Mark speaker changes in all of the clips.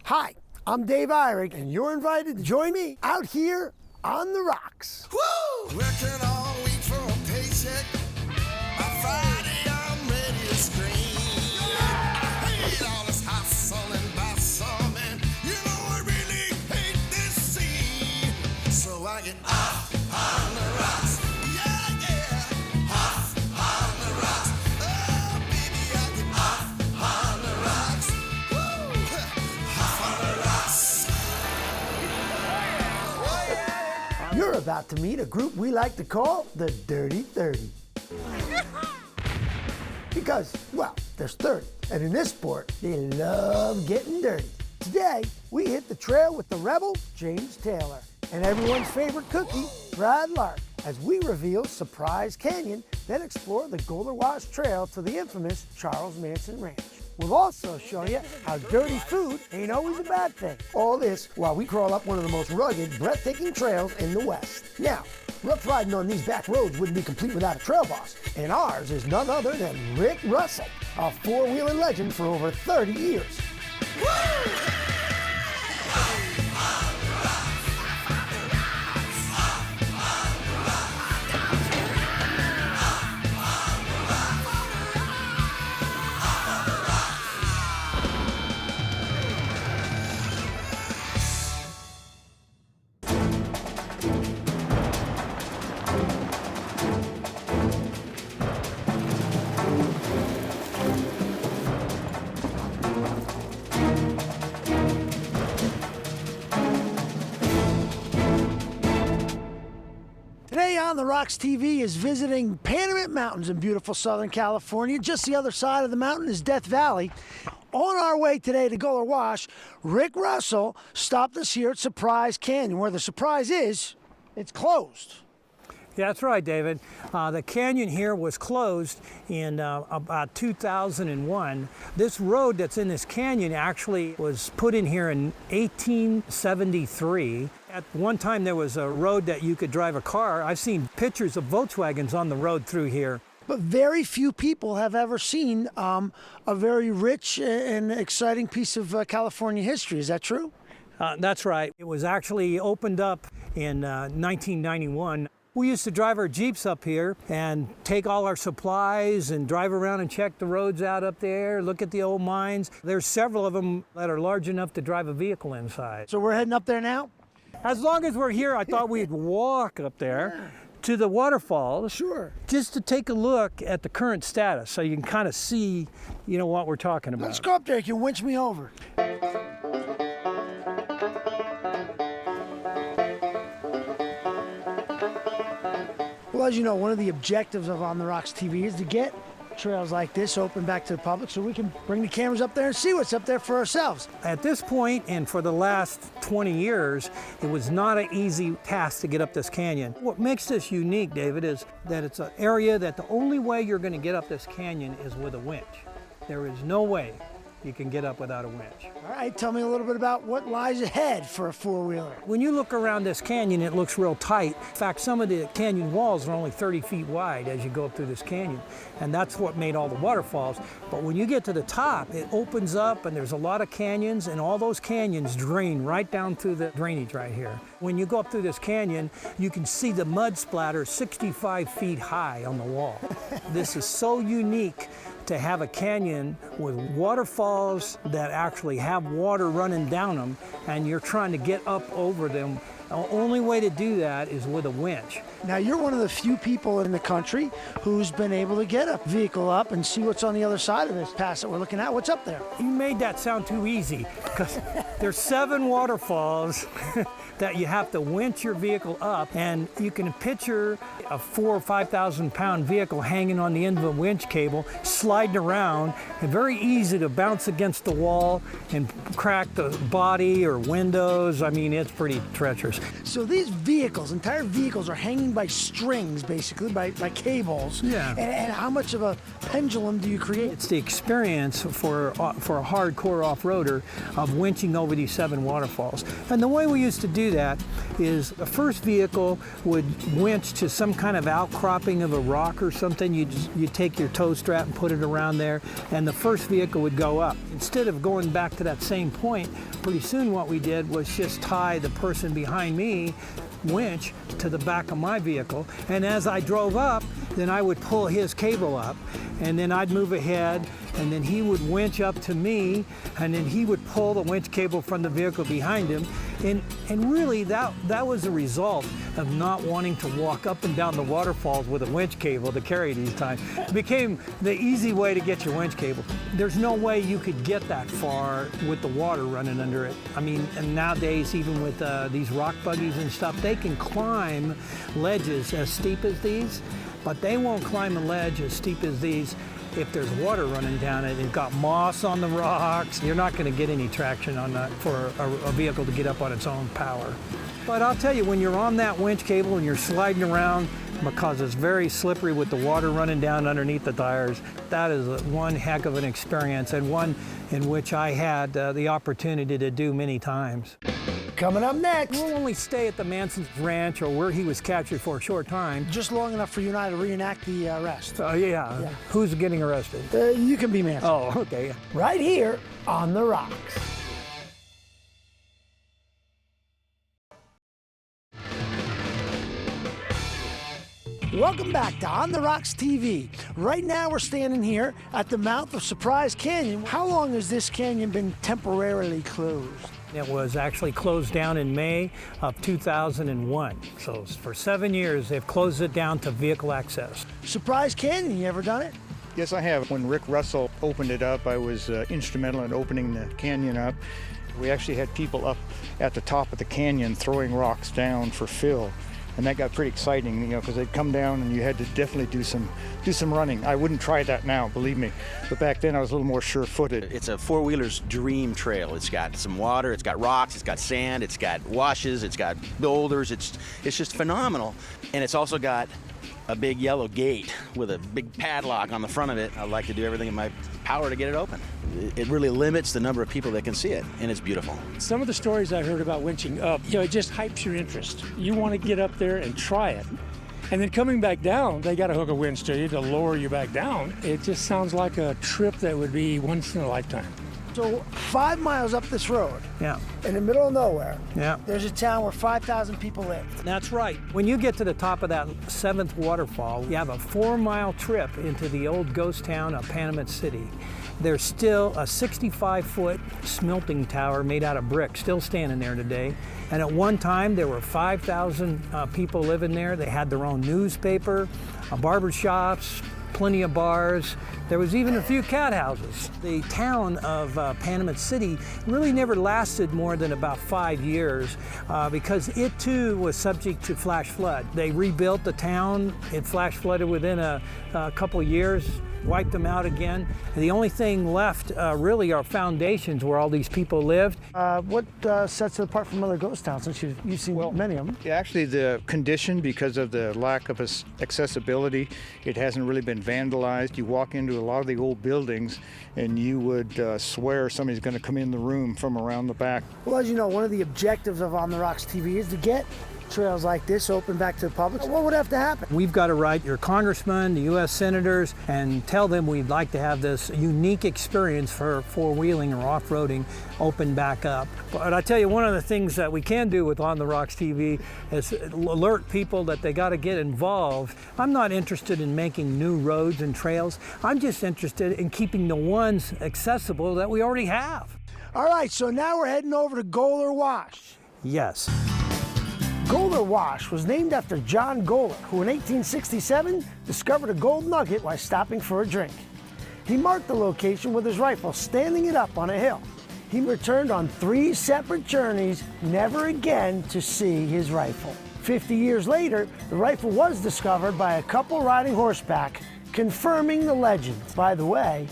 Speaker 1: Hi, I'm Dave Eyrick, and you're invited to join me out here on the rocks.
Speaker 2: Woo! Working all week for a paycheck. By Friday, I'm ready to scream. I hate all this hustle and bustle, man. You know I really hate this scene. So I get off on the rocks. Yeah, yeah. Off on the rocks. Oh, baby, I get off on the rocks. Woo! Off on the rocks.
Speaker 1: You're about to meet a group we like to call the Dirty 30. Because, well, there's 30, and in this sport, they love getting dirty. Today, we hit the trail with the rebel, James Taylor, and everyone's favorite cookie, Brad Lark, as we reveal Surprise Canyon, then explore the Gold Wash Trail to the infamous Charles Manson Ranch. We'll also show you how dirty food ain't always a bad thing. All this while we crawl up one of the most rugged, breathtaking trails in the West. Now, rough riding on these back roads wouldn't be complete without a trail boss, and ours is none other than Rick Russell, a four-wheeling legend for over 30 years.
Speaker 2: Woo!
Speaker 1: Today on The Rocks TV is visiting Panamint Mountains in beautiful Southern California. Just the other side of the mountain is Death Valley. On our way today to Gold Wash, Rick Russell stopped us here at Surprise Canyon, where the surprise is, it's closed.
Speaker 3: Yeah, that's right, David. The canyon here was closed in about 2001. This road that's in this canyon actually was put in here in 1873. At one time there was a road that you could drive a car. I've seen pictures of Volkswagens on the road through here.
Speaker 1: But very few people have ever seen a very rich and exciting piece of California history. Is that true?
Speaker 3: That's right. It was actually opened up in 1991. We used to drive our Jeeps up here and take all our supplies and drive around and check the roads out up there, look at the old mines. There's several of them that are large enough to drive a vehicle inside.
Speaker 1: So we're heading up there now?
Speaker 3: As long as we're here, I thought we'd walk up there to the waterfalls.
Speaker 1: Sure.
Speaker 3: Just to take a look at the current status so you can kind of see, you know, what we're talking about.
Speaker 1: Let's go up there. You can winch me over. Well, as you know, one of the objectives of On the Rocks TV is to get trails like this open back to the public so we can bring the cameras up there and see what's up there for ourselves.
Speaker 3: At this point, and for the last 20 years, it was not an easy task to get up this canyon. What makes this unique, David, is that it's an area that the only way you're going to get up this canyon is with a winch. There is no way you can get up without a winch.
Speaker 1: All right, tell me a little bit about what lies ahead for a four-wheeler.
Speaker 3: When you look around this canyon, it looks real tight. In fact, some of the canyon walls are only 30 feet wide as you go up through this canyon, and that's what made all the waterfalls. But when you get to the top, it opens up, and there's a lot of canyons, and all those canyons drain right down through the drainage right here. When you go up through this canyon, you can see the mud splatter 65 feet high on the wall. This is so unique to have a canyon with waterfalls that actually have water running down them, and you're trying to get up over them. The only way to do that is with a winch.
Speaker 1: Now, you're one of the few people in the country who's been able to get a vehicle up and see what's on the other side of this pass that we're looking at. What's up there?
Speaker 3: You made that sound too easy, because there's 7 waterfalls that you have to winch your vehicle up, and you can picture a 4,000 or 5,000 pound vehicle hanging on the end of a winch cable, sliding around, and very easy to bounce against the wall and crack the body or windows. I mean, it's pretty treacherous. tires.
Speaker 1: So these vehicles, entire vehicles, are hanging by strings, basically, by cables.
Speaker 3: Yeah.
Speaker 1: And how much of a pendulum do you create?
Speaker 3: It's the experience for a hardcore off-roader of winching over these 7 waterfalls. And the way we used to do that is the first vehicle would winch to some kind of outcropping of a rock or something. You'd take your tow strap and put it around there, and the first vehicle would go up. Instead of going back to that same point, pretty soon what we did was just tie the person behind me winch to the back of my vehicle, and as I drove up, then I would pull his cable up, and then I'd move ahead, and then he would winch up to me, and then he would pull the winch cable from the vehicle behind him, and really that was a result of not wanting to walk up and down the waterfalls with a winch cable to carry these times. It became the easy way to get your winch cable. There's no way you could get that far with the water running under it. I mean, and nowadays, even with these rock buggies and stuff, they can climb ledges as steep as these, but they won't climb a ledge as steep as these if there's water running down it. It's got moss on the rocks. You're not going to get any traction on that for a vehicle to get up on its own power. But I'll tell you, when you're on that winch cable and you're sliding around, because it's very slippery with the water running down underneath the tires, that is one heck of an experience, and one in which I had the opportunity to do many times.
Speaker 1: Coming up next.
Speaker 3: We'll only stay at the Manson's ranch or where he was captured for a short time.
Speaker 1: Just long enough for you and I to reenact the arrest.
Speaker 3: Yeah. Who's getting arrested?
Speaker 1: You can be Manson.
Speaker 3: Oh, okay.
Speaker 1: Right here on the Rocks. Welcome back to On the Rocks TV. Right now we're standing here at the mouth of Surprise Canyon. How long has this canyon been temporarily closed?
Speaker 3: It was actually closed down in May of 2001. So for 7 years, they've closed it down to vehicle access.
Speaker 1: Surprise Canyon, you ever done it?
Speaker 4: Yes, I have. When Rick Russell opened it up, I was instrumental in opening the canyon up. We actually had people up at the top of the canyon throwing rocks down for fill. And that got pretty exciting, you know, because they'd come down and you had to definitely do some running. I wouldn't try that now, believe me. But back then I was a little more sure-footed.
Speaker 5: It's a four-wheeler's dream trail. It's got some water, it's got rocks, it's got sand, it's got washes, it's got boulders. It's just phenomenal. And it's also got a big yellow gate with a big padlock on the front of it. I'd like to do everything in my power to get it open. It really limits the number of people that can see it, and it's beautiful.
Speaker 6: Some of the stories I heard about winching up, it just hypes your interest. You want to get up there and try it. And then coming back down, they got to hook a winch to you to lower you back down. It just sounds like a trip that would be once in a lifetime.
Speaker 1: So 5 miles up this road, in the middle of nowhere, there's a town where 5,000 people live.
Speaker 3: That's right. When you get to the top of that 7th waterfall, you have a 4-mile trip into the old ghost town of Panamint City. There's still a 65-foot smelting tower made out of brick still standing there today. And at one time, there were 5,000 people living there. They had their own newspaper, barber shops, plenty of bars. There was even a few cat houses. The town of Panamint City really never lasted more than about 5 years because it too was subject to flash flood. They rebuilt the town. It flash flooded within a couple years, wiped them out again. The only thing left really are foundations where all these people lived.
Speaker 1: What sets it apart from other ghost towns, since you've seen many of them?
Speaker 4: Actually, the condition, because of the lack of accessibility, it hasn't really been vandalized. You walk into a lot of the old buildings and you would swear somebody's going to come in the room from around the back.
Speaker 1: Well, as you know, one of the objectives of On the Rocks TV is to get trails like this open back to the public. What would have to happen?
Speaker 3: We've got to write your congressmen, the U.S. senators, and tell them we'd like to have this unique experience for four-wheeling or off-roading open back up. But I tell you, one of the things that we can do with On the Rocks TV is alert people that they got to get involved. I'm not interested in making new roads and trails. I'm just interested in keeping the ones accessible that we already have.
Speaker 1: All right, so now we're heading over to Goler Wash.
Speaker 3: Yes.
Speaker 1: Goler Wash was named after John Goler, who in 1867 discovered a gold nugget while stopping for a drink. He marked the location with his rifle, standing it up on a hill. He returned on 3 separate journeys, never again to see his rifle. 50 years later, the rifle was discovered by a couple riding horseback, confirming the legend. By the way,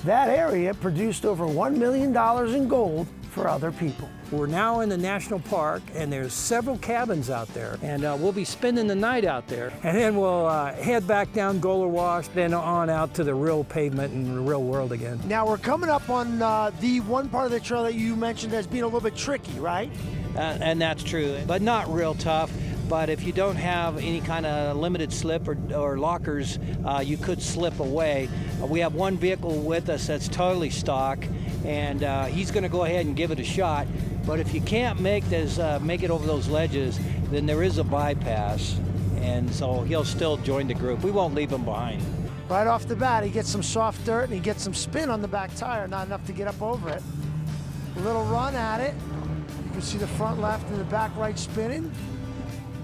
Speaker 1: That area produced over $1 million in gold for other people.
Speaker 3: We're now in the national park, and there's several cabins out there, and we'll be spending the night out there, and then we'll head back down Goler Wash, then on out to the real pavement and the real world again.
Speaker 1: Now we're coming up on the one part of the trail that you mentioned as being a little bit tricky, right?
Speaker 3: And that's true, but not real tough. But if you don't have any kind of limited slip or lockers, you could slip away. We have one vehicle with us that's totally stock, and he's going to go ahead and give it a shot. But if you can't make it over those ledges, then there is a bypass, and so he'll still join the group. We won't leave him behind.
Speaker 1: Right off the bat, he gets some soft dirt and he gets some spin on the back tire, not enough to get up over it. A little run at it. You can see the front left and the back right spinning.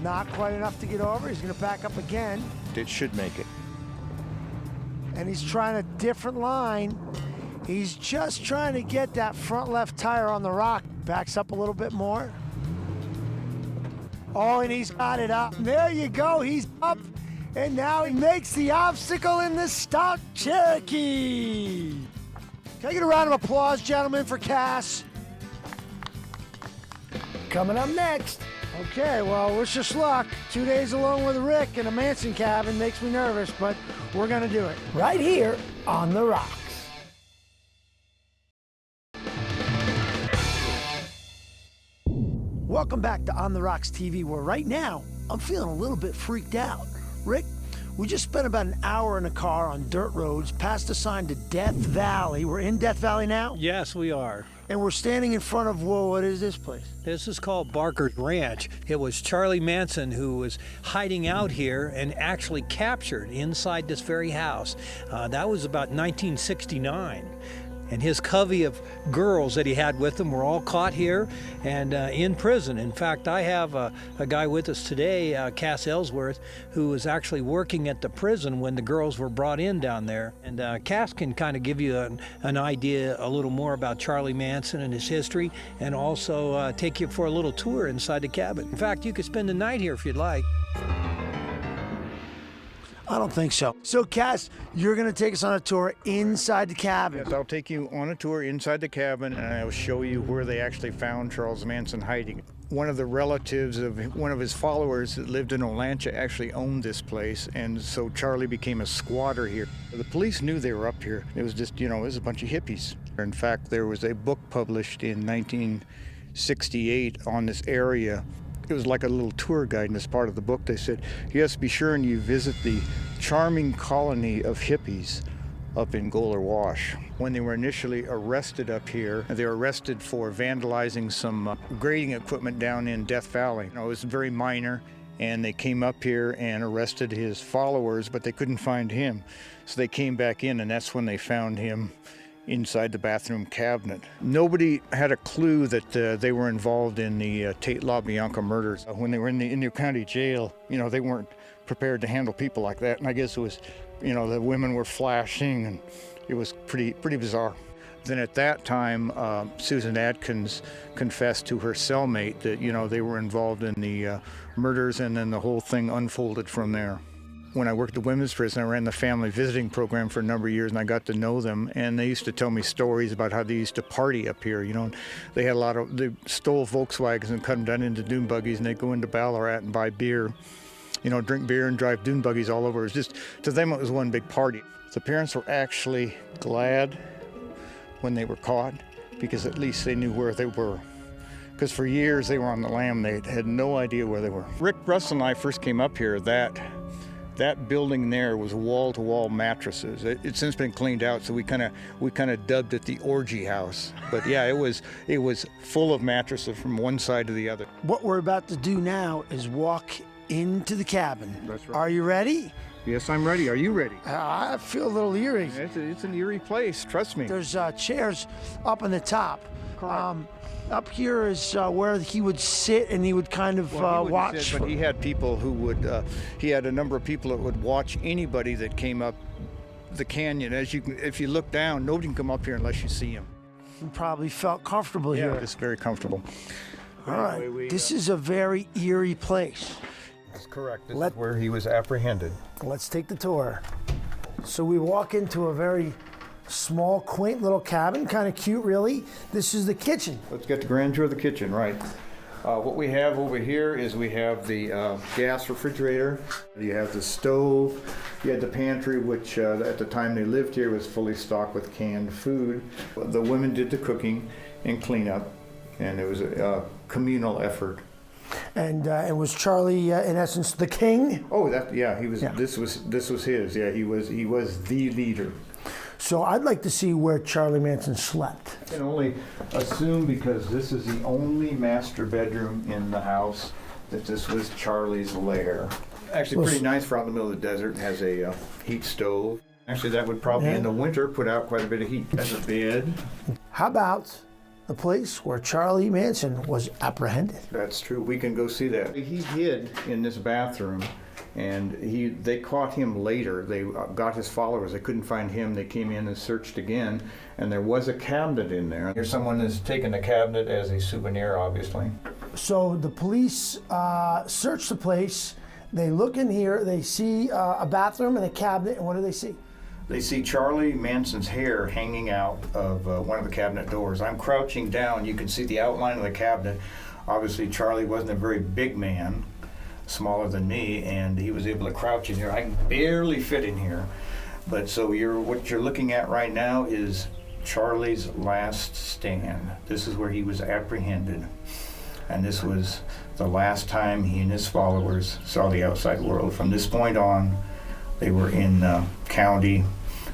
Speaker 1: Not quite enough to get over. He's going to back up again.
Speaker 4: It should make it.
Speaker 1: And he's trying a different line. He's just trying to get that front left tire on the rock. Backs up a little bit more. Oh, and he's got it up. There you go. He's up. And now he makes the obstacle in the stock Cherokee. Can I get a round of applause, gentlemen, for Cass? Coming up next. Okay, well, wish us luck. 2 days alone with Rick in a Manson cabin makes me nervous, but we're going to do it. Right here on The Rocks. Welcome back to On The Rocks TV, where right now I'm feeling a little bit freaked out. Rick, we just spent about an hour in a car on dirt roads past the sign to Death Valley. We're in Death Valley now?
Speaker 3: Yes, we are.
Speaker 1: And we're standing in front of, whoa, what is this place?
Speaker 3: This is called Barker's Ranch. It was Charlie Manson who was hiding out here and actually captured inside this very house. That was about 1969. And his covey of girls that he had with him were all caught here and in prison. In fact, I have a guy with us today, Cass Ellsworth, who was actually working at the prison when the girls were brought in down there. And Cass can kind of give you an idea a little more about Charlie Manson and his history, and also take you for a little tour inside the cabin. In fact, you could spend the night here if you'd like.
Speaker 1: I don't think so. So, Cass, you're going to take us on a tour inside the cabin.
Speaker 4: Yes, I'll take you on a tour inside the cabin, and I'll show you where they actually found Charles Manson hiding. One of the relatives of one of his followers that lived in Olancha actually owned this place, and so Charlie became a squatter here. The police knew they were up here. It was just, it was a bunch of hippies. In fact, there was a book published in 1968 on this area. It was like a little tour guide, and as part of the book they said, yes, be sure and you visit the charming colony of hippies up in Goler Wash. When they were initially arrested up here, they were arrested for vandalizing some grading equipment down in Death Valley. It was very minor, and they came up here and arrested his followers, but they couldn't find him. So they came back in, and that's when they found him inside the bathroom cabinet. Nobody had a clue that they were involved in the Tate LaBianca murders. When they were in the Inyo County Jail, they weren't prepared to handle people like that. And I guess it was, the women were flashing, and it was pretty bizarre. Then at that time, Susan Adkins confessed to her cellmate that, they were involved in the murders, and then the whole thing unfolded from there. When I worked at the women's prison, I ran the family visiting program for a number of years, and I got to know them. And they used to tell me stories about how they used to party up here. They had they stole Volkswagens and cut them down into dune buggies, and they'd go into Ballarat and buy beer, drink beer and drive dune buggies all over. It was just, to them, it was one big party. The parents were actually glad when they were caught, because at least they knew where they were. Because for years they were on the lam, they had no idea where they were. Rick Russell and I first came up here, that building there was wall-to-wall mattresses. It's since been cleaned out, so we kind of dubbed it the orgy house. But yeah, it was full of mattresses from one side to the other.
Speaker 1: What we're about to do now is walk into the cabin.
Speaker 4: That's right.
Speaker 1: Are you ready?
Speaker 4: Yes, I'm ready. Are you ready?
Speaker 1: I feel a little eerie.
Speaker 4: It's an eerie place, trust me.
Speaker 1: There's chairs up on the top. Up here is where he would sit, and he would kind of watch.
Speaker 4: But he had people who would, he had a number of people that would watch anybody that came up the canyon. If you look down, nobody can come up here unless you see him.
Speaker 1: You probably felt comfortable here.
Speaker 4: Yeah, it's very comfortable.
Speaker 1: All right, this is a very eerie place.
Speaker 4: That's correct. This is where he was apprehended.
Speaker 1: Let's take the tour. So we walk into a very Small, quaint little cabin, kind of cute, really. This is the kitchen.
Speaker 4: Let's get the grandeur of the kitchen, right. What we have over here is we have the gas refrigerator. You have the stove. You had the pantry, which at the time they lived here was fully stocked with canned food. The women did the cooking and cleanup, and it was a communal effort.
Speaker 1: And was Charlie, in essence, the king?
Speaker 4: Oh, he was.
Speaker 1: Yeah.
Speaker 4: This was his. Yeah, he was the leader.
Speaker 1: So I'd like to see where Charlie Manson slept.
Speaker 4: I can only assume, because this is the only master bedroom in the house, that this was Charlie's lair. Actually pretty nice for out in the middle of the desert. It has a heat stove. Actually, that would probably in the winter put out quite a bit of heat. That's a bed.
Speaker 1: How about the place where Charlie Manson was apprehended?
Speaker 4: That's true. We can go see that. He hid in this bathroom, and they caught him later. They got his followers. They couldn't find him. They came in and searched again, and there was a cabinet in there. Here's someone that's taken the cabinet as a souvenir, obviously.
Speaker 1: So the police search the place. They look in here. They see a bathroom and a cabinet, and what do they see?
Speaker 4: They see Charlie Manson's hair hanging out of one of the cabinet doors. I'm crouching down. You can see the outline of the cabinet. Obviously, Charlie wasn't a very big man, smaller than me, and he was able to crouch in here. I can barely fit in here. But so what you're looking at right now is Charlie's last stand. This is where he was apprehended. And this was the last time he and his followers saw the outside world. From this point on, they were in county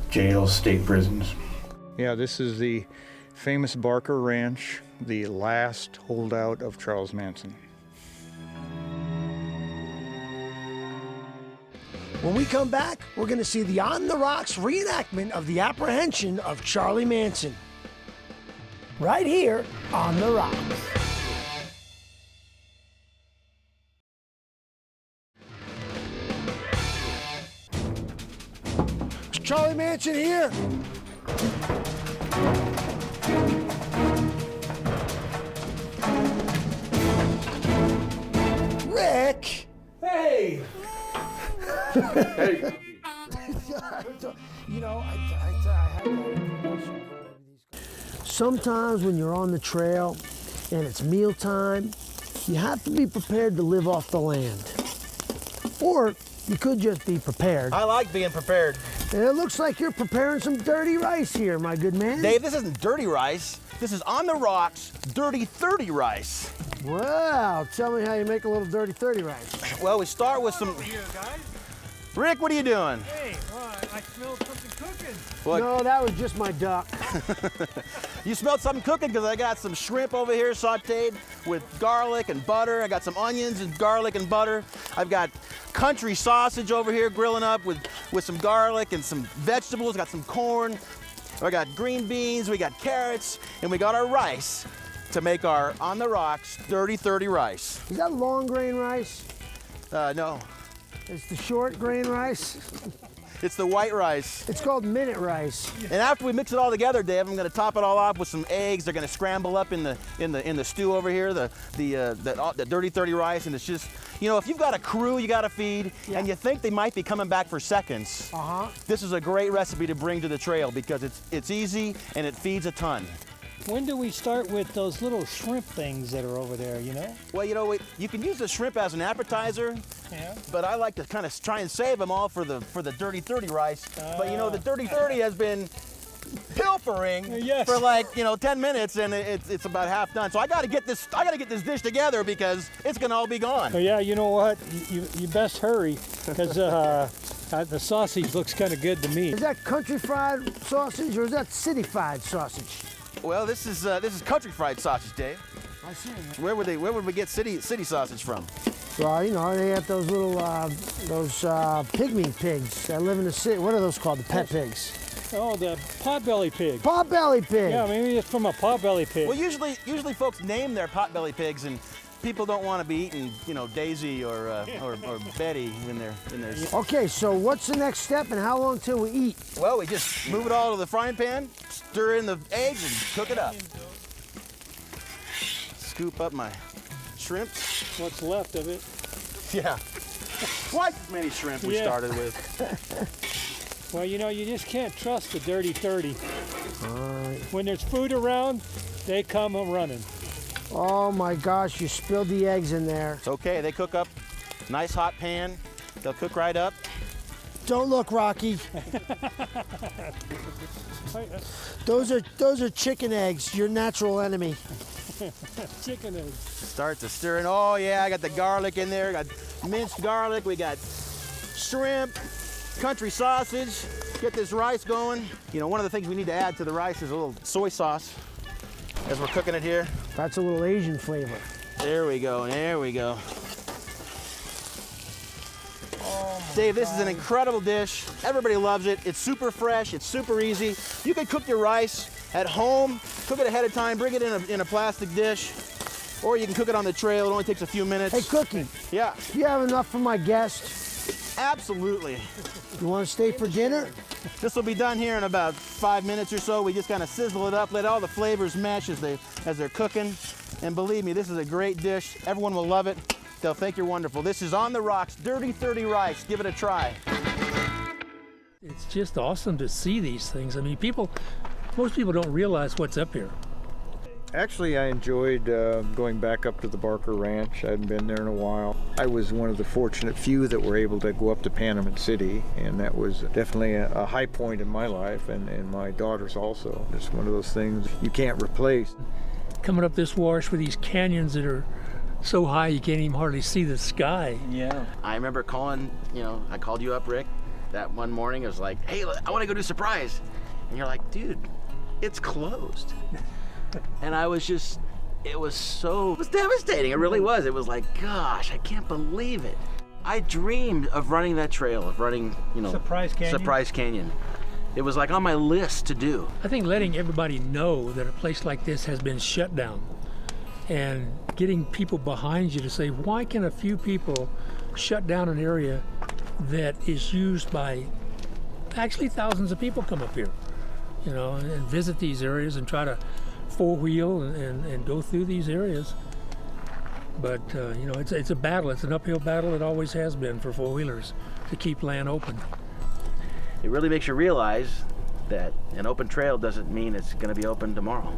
Speaker 4: jails, state prisons. Yeah, this is the famous Barker Ranch, the last holdout of Charles Manson.
Speaker 1: When we come back, we're going to see the On the Rocks reenactment of the apprehension of Charlie Manson. Right here on the Rocks. Is Charlie Manson here? Rick!
Speaker 3: Hey!
Speaker 4: Hey.
Speaker 1: You know, I have that information. Sometimes when you're on the trail and it's mealtime, you have to be prepared to live off the land. Or you could just be prepared.
Speaker 5: I like being prepared.
Speaker 1: And it looks like you're preparing some dirty rice here, my good man.
Speaker 5: Dave, this isn't dirty rice. This is On the Rocks Dirty 30 rice.
Speaker 1: Well, tell me how you make a little dirty 30 rice.
Speaker 5: Well, we start with some... Rick, what are you doing?
Speaker 6: Hey, I smelled something cooking.
Speaker 5: Look,
Speaker 1: No, that was just my duck.
Speaker 5: you smelled something cooking because I got some shrimp over here sauteed with garlic and butter. I got some onions and garlic and butter. I've got country sausage over here grilling up with some garlic and some vegetables. Got some corn. I got green beans, we got carrots, and we got our rice to make our On the Rocks Dirty 30 rice.
Speaker 1: Is that long grain rice?
Speaker 5: No,
Speaker 1: It's the short grain rice.
Speaker 5: it's the white rice.
Speaker 1: It's called minute rice.
Speaker 5: And after we mix it all together, Dave, I'm gonna top it all off with some eggs. They're gonna scramble up in the stew over here, the Dirty 30 rice, and it's just, you know, if you've got a crew you gotta feed, and you think they might be coming back for seconds, this is a great recipe to bring to the trail because it's easy and it feeds a ton.
Speaker 3: When do we start with those little shrimp things that are over there, you know?
Speaker 5: Well, you know, you can use the shrimp as an appetizer,
Speaker 3: Yeah.
Speaker 5: but I like to kind of try and save them all for the Dirty 30 rice. But you know, the Dirty 30 has been pilfering
Speaker 3: Yes.
Speaker 5: for like 10 minutes, and it's about half done. So I got to get this dish together because it's gonna all be gone.
Speaker 3: Oh, yeah, you know what? You best hurry because the sausage looks kind of good to me.
Speaker 1: Is that country fried sausage or is that city fried sausage?
Speaker 5: Well, this is country fried sausage, Dave.
Speaker 1: I see.
Speaker 5: Where would we get city sausage from?
Speaker 1: Well, you know, they have those little, pygmy pigs that live in the city. What are those called? The pet pigs.
Speaker 3: Oh, the potbelly pig.
Speaker 1: Potbelly pig.
Speaker 3: Yeah, maybe it's from a potbelly pig.
Speaker 5: Well, usually folks name their potbelly pigs, and people don't want to be eating, Daisy or Betty in their.
Speaker 1: Okay, so what's the next step and how long till we eat?
Speaker 5: Well, we just move it all to the frying pan, stir in the eggs, and cook it up. Scoop up my shrimp.
Speaker 3: What's left of it.
Speaker 5: Yeah. Twice as many shrimp we
Speaker 3: Yeah.
Speaker 5: started with.
Speaker 6: Well, you know, you just can't trust the dirty 30.
Speaker 1: All right.
Speaker 6: When there's food around, they come running.
Speaker 1: Oh my gosh, you spilled the eggs in there.
Speaker 5: It's okay, they cook up. Nice hot pan. They'll cook right up.
Speaker 1: Don't look, Rocky. Those are chicken eggs, your natural enemy.
Speaker 6: Chicken eggs.
Speaker 5: Start to stir in. Oh yeah, I got the garlic in there. Got minced garlic. We got shrimp, country sausage. Get this rice going. You know, one of the things we need to add to the rice is a little soy sauce as we're cooking it here.
Speaker 1: That's a little Asian flavor.
Speaker 5: There we go, there we go. Dave, this is an incredible dish. Everybody loves it. It's super fresh, it's super easy. You can cook your rice at home, cook it ahead of time, bring it in a plastic dish, or you can cook it on the trail. It only takes a few minutes.
Speaker 1: Hey, Cookie,
Speaker 5: Yeah,
Speaker 1: do you have enough for my guest?
Speaker 5: absolutely.
Speaker 1: You want to stay for dinner?
Speaker 5: This will be done here in about 5 minutes or so. We just kind of sizzle it up, let all the flavors mesh as they're cooking. And believe me, this is a great dish. Everyone will love it. They'll think you're wonderful. This is On the Rocks, Dirty 30 Rice. Give it a try.
Speaker 6: It's just awesome to see these things. I mean, most people don't realize what's up here.
Speaker 4: Actually, I enjoyed going back up to the Barker Ranch. I hadn't been there in a while. I was one of the fortunate few that were able to go up to Panamint City, and that was definitely a high point in my life, and my daughter's also. It's one of those things you can't replace.
Speaker 6: Coming up this wash with these canyons that are so high you can't even hardly see the sky.
Speaker 5: Yeah. I remember calling, I called you up, Rick, that one morning. I was like, hey, I want to go do Surprise. And you're like, dude, it's closed. And I was just, it was devastating. It really was. It was like, gosh, I can't believe it. I dreamed of running that trail, of running,
Speaker 3: Surprise Canyon?
Speaker 5: Surprise Canyon. It was like on my list to do.
Speaker 6: I think letting everybody know that a place like this has been shut down and getting people behind you to say, why can a few people shut down an area that is used by actually thousands of people come up here, and visit these areas and try to four-wheel and go through these areas. But, it's a battle. It's an uphill battle. It always has been for four-wheelers to keep land open.
Speaker 5: It really makes you realize that an open trail doesn't mean it's going to be open tomorrow.